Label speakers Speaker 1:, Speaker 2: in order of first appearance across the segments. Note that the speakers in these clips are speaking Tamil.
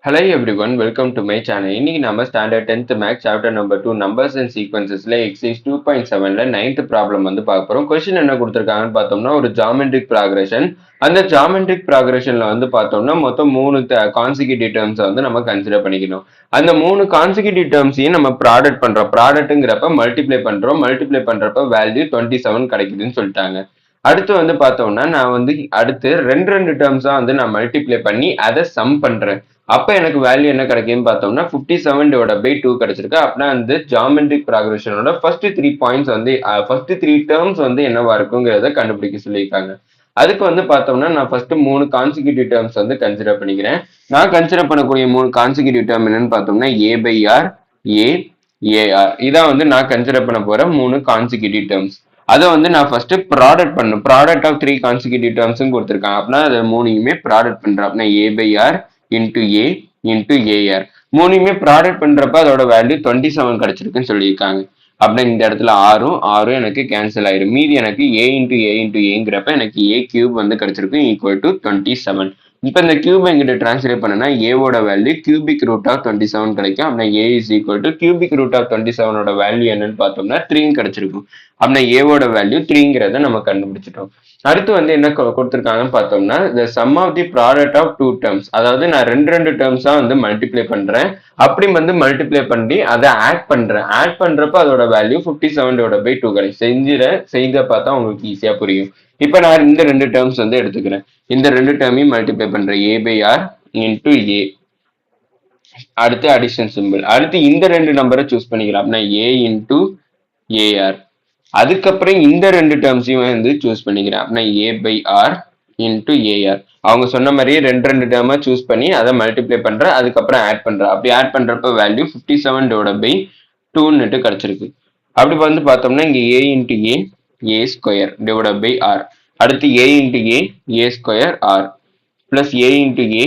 Speaker 1: Hello everyone, welcome to my channel. இன்னைக்கு நம்ம standard 10th maths chapter number 2 numbers and சீக்வன்சஸ்ல எக்ஸைஸ் 2.7ல 9th ப்ராப்ளம் வந்து பார்க்க போறோம். क्वेश्चन என்ன கொடுத்திருக்காங்கன்னு பார்த்தோம்னா ஒரு ஜியோமெட்ரிக் ப்ராக்ரஷன். அந்த ஜியோமெட்ரிக் ப்ராக்ரஷன்ல வந்து பார்த்தோம்னா மொத்தம் 3 கான்சிக்யூட்டிவ் டேர்ம்ஸ் வந்து நம்ம கன்சிடர் பண்ணிக்கணும். அந்த 3 கான்சிக்யூட்டிவ் டேர்ம்ஸையும் நம்ம ப்ராடக்ட் பண்றோம். ப்ராடக்ட்ங்கிறப்ப மல்டிப்ளை பண்றோம். மல்டிப்ளை பண்றப்ப வேல்யூ 27 கிடைக்குதுன்னு சொல்லிட்டாங்க. அடுத்து வந்து பார்த்தோம்னா நான் வந்து அடுத்து ரெண்டு டேர்ம்ஸா வந்து நான் மல்டிப்ளை பண்ணி அதை சம் பண்றேன். அப்ப எனக்கு வேல்யூ என்ன கிடைக்குன்னு பார்த்தோம்னா 57/2 கிடைச்சிருக்கு. அப்படின்னா அந்த ஜியோமெட்ரிக் ப்ராக்ரஷனோட ஃபர்ஸ்ட் 3 பாயிண்ட்ஸ் வந்து ஃபர்ஸ்ட் 3 டேர்ம்ஸ் வந்து என்னவா இருக்குங்கிறத கண்டுபிடிக்க சொல்லியிருக்காங்க. அதுக்கு வந்து பார்த்தோம்னா நான் ஃபர்ஸ்ட் 3 கான்சிக்யூட்டிவ் டேர்ம்ஸ் வந்து கன்சிடர் பண்ணிக்கிறேன். நான் கன்சிடர் பண்ணக்கூடிய 3 கான்சிக்யூட்டிவ் டேர்ம் என்னன்னு பார்த்தோம்னா A/R, A, AR. இதான் வந்து நான் கன்சிடர் பண்ண போற 3 கான்சிக்யூட்டிவ் டேர்ம்ஸ். அதை வந்து நான் ஃபர்ஸ்ட் ப்ராடக்ட் பண்ணும். ப்ராடக்ட் ஆஃப் 3 கான்சிக்யூட்டிவ் டேர்ம்ஸும் கொடுத்துருக்காங்க. அப்படின்னா அதை 3யுமே ப்ராடக்ட் பண்றேன். அப்படின்னா A/R into A into AR. மூணுமே ப்ராடக்ட் பண்றப்ப அதோட வேல்யூ 27 கிடைச்சிருக்குன்னு சொல்லியிருக்காங்க. அப்படின்னா இந்த இடத்துல ஆறும் எனக்கு கேன்சல் ஆயிரும். மீதி எனக்கு A into A into Aங்கிறப்ப எனக்கு A கியூப் வந்து கிடைச்சிருக்கும் ஈக்குவல் டு 27. இப்போ இந்த கியூப் எங்கிட்ட டிரான்ஸ்லேட் பண்ணனா ஏவோட வேல்யூ கியூபிக் ரூட் ஆஃப் 27 கிடைக்கும். அப்படின்னா A is equal to cubic root of 27ஓட வேல்யூ என்னன்னு பார்த்தோம்னா 3 கிடைச்சிருக்கும். அப்படின்னா ஏவோட வேல்யூ 3ங்கிறத நம்ம கண்டுபிடிச்சிட்டோம். அடுத்து வந்து என்ன கொடுத்துருக்காங்கன்னு பார்த்தோம்னா the sum of the product of two terms. அதாவது நான் ரெண்டு டேர்ம்ஸா வந்து மல்டிப்ளை பண்றேன். அப்படி வந்து மல்டிப்ளை பண்ணி அதை ஆட் பண்றப்ப அதோட வேல்யூ 57/2 கிடைக்கும். செய்த பார்த்தா உங்களுக்கு ஈஸியா புரியும். இப்ப நான் இந்த ரெண்டு டேர்ம்ஸ் வந்து எடுத்துக்கிறேன். இந்த ரெண்டு டேர்மையும் மல்டிப்ளை பண்றேன். A/R into A. அடுத்து அடிஷன் சிம்பிள். அடுத்து இந்த ரெண்டு நம்பரை சூஸ் பண்ணிக்கலாம். அப்படின்னா A into AR. அதுக்கப்புறம் இந்த ரெண்டு டேர்ம்ஸையும் வந்து சூஸ் பண்ணிக்கிறேன். அப்படின்னா A/R into AR. அவங்க சொன்ன மாதிரியே ரெண்டு டேர்மா சூஸ் பண்ணி அதை மல்டிப்ளை பண்றேன். அதுக்கப்புறம் ஆட் பண்றேன். அப்படி ஆட் பண்றப்ப வேல்யூ 57/2 கிடைச்சிருக்கு. அப்படி வந்து பார்த்தோம்னா இங்க A into A square divided by R. அடுத்து A into A square R plus A into A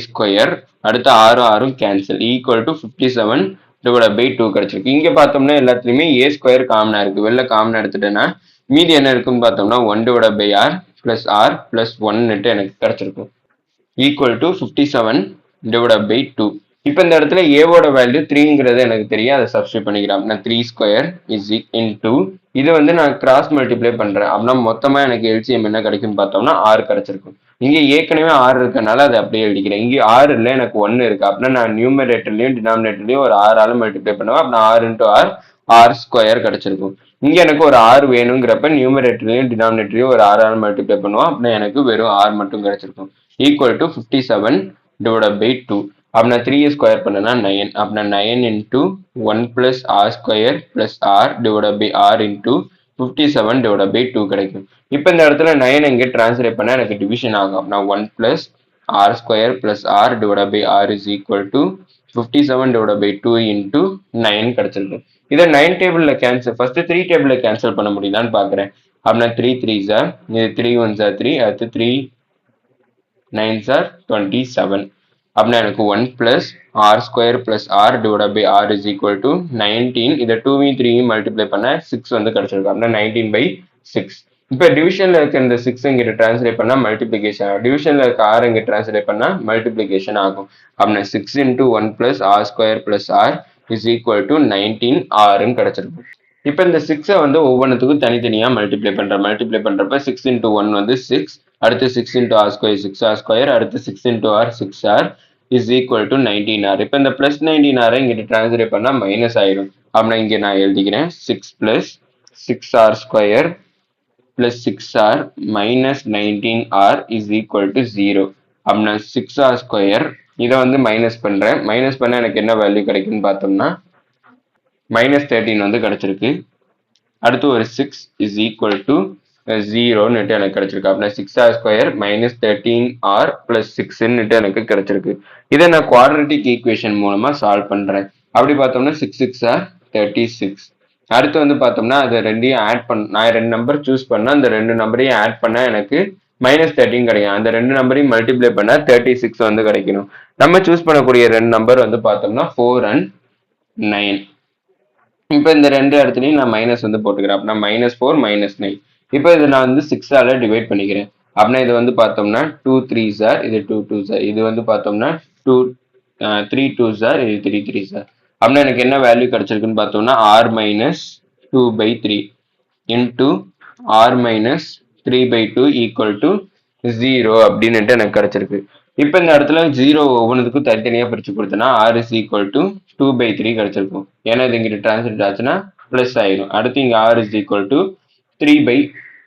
Speaker 1: square. அடுத்து ஆறும் கேன்சல் ஈக்குவல் டு 57/2 கிடைச்சிருக்கு. இங்க பார்த்தோம்னா எல்லாத்துலயுமே A ஸ்கொயர் காமனா இருக்கு. வெளில காமனா எடுத்துட்டேன்னா மீதி என்ன இருக்குன்னு பார்த்தோம்னா 1/R பிளஸ் R பிளஸ் 1 எனக்கு கிடைச்சிருக்கும் ஈக்குவல் டு 57/2. இப்போ இந்த இடத்துல ஏவோட வேல்யூ 3ங்கிறது எனக்கு தெரியும். அதை சப்ஸ்டியூட் பண்ணிக்கிறேன். அப்படின்னா 3 ஸ்கொயர் இஸ் இன்டூ இது வந்து நான் கிராஸ் மல்டிப்ளை பண்றேன். அப்படின்னா மொத்தமா எனக்கு எல்சிஎம் என்ன கிடைக்கும்னு பார்த்தோம்னா 6 கிடைச்சிருக்கும். இங்க ஏற்கனவே 6 இருக்கனால அதை அப்படியே எழுதிக்கிறேன். இங்கே 6 இல்லை எனக்கு 1 இருக்கு. அப்படின்னா நான் நியூமரேட்டர்லயும் டினாமினேட்டர்லயும் ஒரு 6ஆல மல்டிப்ளை பண்ணுவேன். அப்படின்னா 6 into R ஸ்கொயர் கிடைச்சிருக்கும். இங்க எனக்கு ஒரு 6 வேணுங்கிறப்ப நியூமரேட்டர்லயும் டினாமினேட்டர்லயும் ஒரு 6ஆல மல்டிப்ளை பண்ணுவோம். அப்படின்னா எனக்கு வெறும் 6 மட்டும் கிடைச்சிருக்கும் ஈக்குவல் டு 57/2. அப்படின்னா 3 ஸ்கொயர் பண்ணனா 9. அப்படின்னா 9 into 1 plus R square plus R divided by R into 57/2 கிடைக்கும். இப்போ இந்த இடத்துல 9 இங்கே டிரான்ஸ்லேட் பண்ணா எனக்கு டிவிஷன் ஆகும். அப்படின்னா 1 plus R square plus R divided by R is equal to 57/2 into 9 கிடைச்சிருக்கு. இதை 9 டேபிள்ல கேன்சல் ஃபர்ஸ்ட் 3 டேபிள்ல கேன்சல் பண்ண முடியுதான்னு பாக்குறேன். அப்படின்னா 3 3s are இது 3 1s are 3 அடுத்து 3 9s are 27. அப்படின்னா எனக்கு 1 plus R square plus R divide by R is equal to 19. இதை 2வையும் 3வையும் மல்டிப்ளை பண்ண 6 வந்து கிடைச்சிருக்கும். அப்படின்னா 19/6. இப்போ டிவிஷன்ல இருக்க இந்த 6 இங்கிட்ட டிரான்ஸ்லேட் பண்ணா மல்டிபிளிகேஷன் ஆகும். டிவிஷன்ல இருக்க ஆர் இங்க டிரான்ஸ்லேட் பண்ணா மல்டிபிளிகேஷன் ஆகும். அப்படின்னா 6 into 1 plus R square plus R is equal to 19 ஆர்ன்னு கிடைச்சிருக்கும். இப்போ இந்த 6 வந்து ஒவ்வொன்றுத்துக்கும் தனித்தனியா மல்டிப்ளை பண்றப்ப 6 into 1 வந்து 6. அடுத்து 6 into R square 6R square. அடுத்து 6 into R 6R is equal to 19R. இப்போ இந்த பிளஸ் 19R இங்கிட்ட டிரான்ஸ்லேட் பண்ணா மைனஸ் ஆயிடும். அப்படின்னா இங்க நான் எழுதிக்கிறேன் 6 plus 6R square plus 6R minus 19R is equal to 0. அப்படின்னா 6R ஸ்கொயர் இதை வந்து மைனஸ் பண்றேன். மைனஸ் பண்ண எனக்கு என்ன வேல்யூ கிடைக்குன்னு பார்த்தோம்னா -13 வந்து கிடைச்சிருக்கு. அடுத்து ஒரு 6 is equal to 0 எனக்கு கிடைச்சிருக்கு. அப்படின்னா 6R ஸ்கொயர் -13R plus 6 எனக்கு கிடைச்சிருக்கு. இதை நான் குவாட்ரட்டிக் ஈக்குவேஷன் மூலமா சால்வ் பண்றேன். அப்படி பார்த்தோம்னா 6 6R 36. அடுத்து வந்து பார்த்தோம்னா அதை ரெண்டையும் ஆட் நான் 2 நம்பர் சூஸ் பண்ணா அந்த 2 நம்பரையும் ஆட் பண்ணா எனக்கு -13 கிடைக்கும். அந்த 2 நம்பரையும் மல்டிப்ளை பண்ணா 36 வந்து கிடைக்கணும். நம்ம சூஸ் பண்ணக்கூடிய 2 நம்பர் வந்து பார்த்தோம்னா 4 and 9. இப்போ இந்த ரெண்டு இடத்துலையும் நான் மைனஸ் வந்து போட்டுக்கிறேன். அப்படின்னா -4 -9. இப்போ இதை நான் வந்து 6ஆல டிவைட் பண்ணிக்கிறேன். அப்படின்னா இது வந்து பார்த்தோம்னா 2 3s are இது 2 2s are இது வந்து பார்த்தோம்னா 2 த்ரீ டூ சார், இது த்ரீ த்ரீ சார். அப்படின்னா எனக்கு என்ன வேல்யூ கிடைச்சிருக்குன்னு பார்த்தோம்னா R minus two by three into R minus three by two equal to zero அப்படின்னுட்டு எனக்கு கிடைச்சிருக்கு. இப்போ இந்த இடத்துல ஜீரோ ஒவ்வொன்றுக்கும் தனித்தனியாக பிரித்து கொடுத்தோன்னா R is equal to two by three கிடைச்சிருக்கும். ஏன்னா இது இங்கிட்ட டிரான்ஸ்லேட் ஆச்சுன்னா ப்ளஸ் ஆயிடும். அடுத்து இங்கே R is equal to three by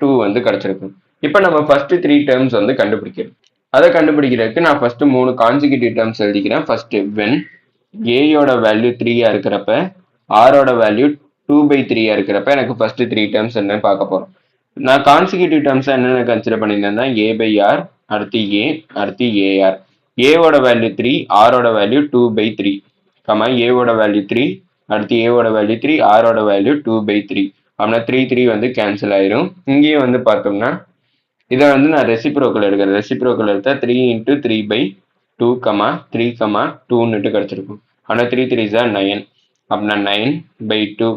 Speaker 1: two வந்து கிடைச்சிருக்கும். இப்போ நம்ம ஃபர்ஸ்ட் த்ரீ டேர்ம்ஸ் வந்து கண்டுபிடிக்கிறோம். அதை கண்டுபிடிக்கிறதுக்கு நான் ஃபர்ஸ்ட் 3 கான்சிக்யூட்டிவ் டேர்ம்ஸ் எழுதிக்கிறேன். ஃபர்ஸ்ட் வென் ஏயோட வேல்யூ 3-ஆ இருக்கிறப்ப ஆரோட வேல்யூ 2/3-ஆ இருக்கிறப்ப எனக்கு ஃபர்ஸ்ட் த்ரீ டேர்ம்ஸ் என்னன்னு பார்க்க போறோம். நான் கான்சிக்யூட்டிவ் டேர்ம்ஸ் என்னென்ன கன்சிடர் பண்ணியிருந்தேன்னா a/r, அடுத்து a, அடுத்து ar. ஏவோட வேல்யூ 3, ஆரோட வேல்யூ 2/3, ஏவோட வேல்யூ 3, அடுத்து ஏவோட வேல்யூ 3, ஆரோட வேல்யூ 2/3. அப்படின்னா 3 3 வந்து கேன்சல் ஆயிரும். இங்கேயும் வந்து பார்த்தோம்னா இதை வந்து நான் ரெசிப்ரோக்கல் எடுக்கிறேன். ரெசிப்ரோக்கல் எடுத்தா 3 இன்ட்டு 3/2, 3, 2ன்னுட்டு கிடைச்சிருக்கும். ஆனால் 3 3 சார் 9. அப்படின்னா 9/2,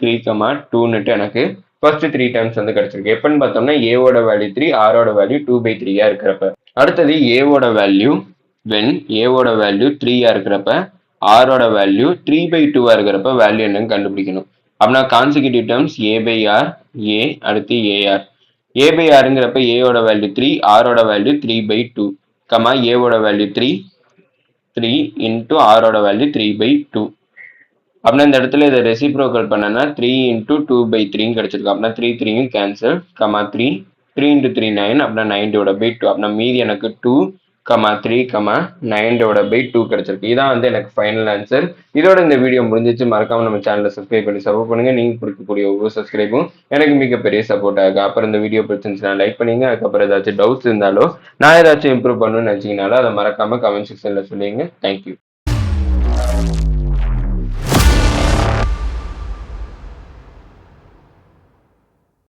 Speaker 1: 3, 2ன்னுட்டு எனக்கு ஃபர்ஸ்ட் த்ரீ டைம்ஸ் வந்து கிடைச்சிருக்கு. எப்பன்னு பார்த்தோம்னா ஏவோட வேல்யூ 3, ஆரோட வேல்யூ 2/3-ஆ இருக்கிறப்ப. அடுத்தது ஏவோட வேல்யூ வென் ஏவோட வேல்யூ 3-ஆ இருக்கிறப்ப ஆரோட வேல்யூ 3/2-ஆ இருக்கிறப்ப வேல்யூ என்னன்னு கண்டுபிடிக்கணும். அப்படின்னா கான்சிக்யூட்டிவ் டேர்ம்ஸ் a/r, a, அடுத்து ar. a/rங்கிறப்ப ஏயோட வேல்யூ 3, ஆரோட வேல்யூ 3/2, ஏவோட வேல்யூ 3 இன்டூ ஆரோட வேல்யூ 3/2. அப்படின்னா இந்த இடத்துல இதை ரெசிப்ரோக்கல் பண்ணனா 3 இன்டூ 2/3 கிடைச்சிருக்கு. அப்படின்னா 3 3யும் கேன்சல், 3 இன்டூ 3 9, அப்படின்னா 9/2. அப்படின்னா மீதி எனக்கு 2, 3, 9/2 கிடைச்சிருக்கு. இதான் வந்து எனக்கு ஃபைனல் ஆன்சர். இதோட இந்த வீடியோ முடிஞ்சிச்சு. மறக்காம நம்ம சேனலை சப்ஸ்கிரைப் பண்ணி சப்போர்ட் பண்ணுங்க. நீங்க கொடுக்கக்கூடிய ஒவ்வொரு சப்ஸ்கிரைபும் எனக்கு மிகப்பெரிய சப்போர்ட் ஆகும். அப்புறம் இந்த வீடியோ பிடிச்சிருந்துச்சுன்னா லைக் பண்ணுங்க. அதுக்கப்புறம் ஏதாச்சும் டவுட்ஸ் இருந்தாலோ நான் ஏதாச்சும் இம்ப்ரூவ் பண்ணணும்னு நினைச்சீங்கனாலும் அதை மறக்காம கமெண்ட் செக்ஷன்ல சொல்லுங்க. தேங்க்யூ.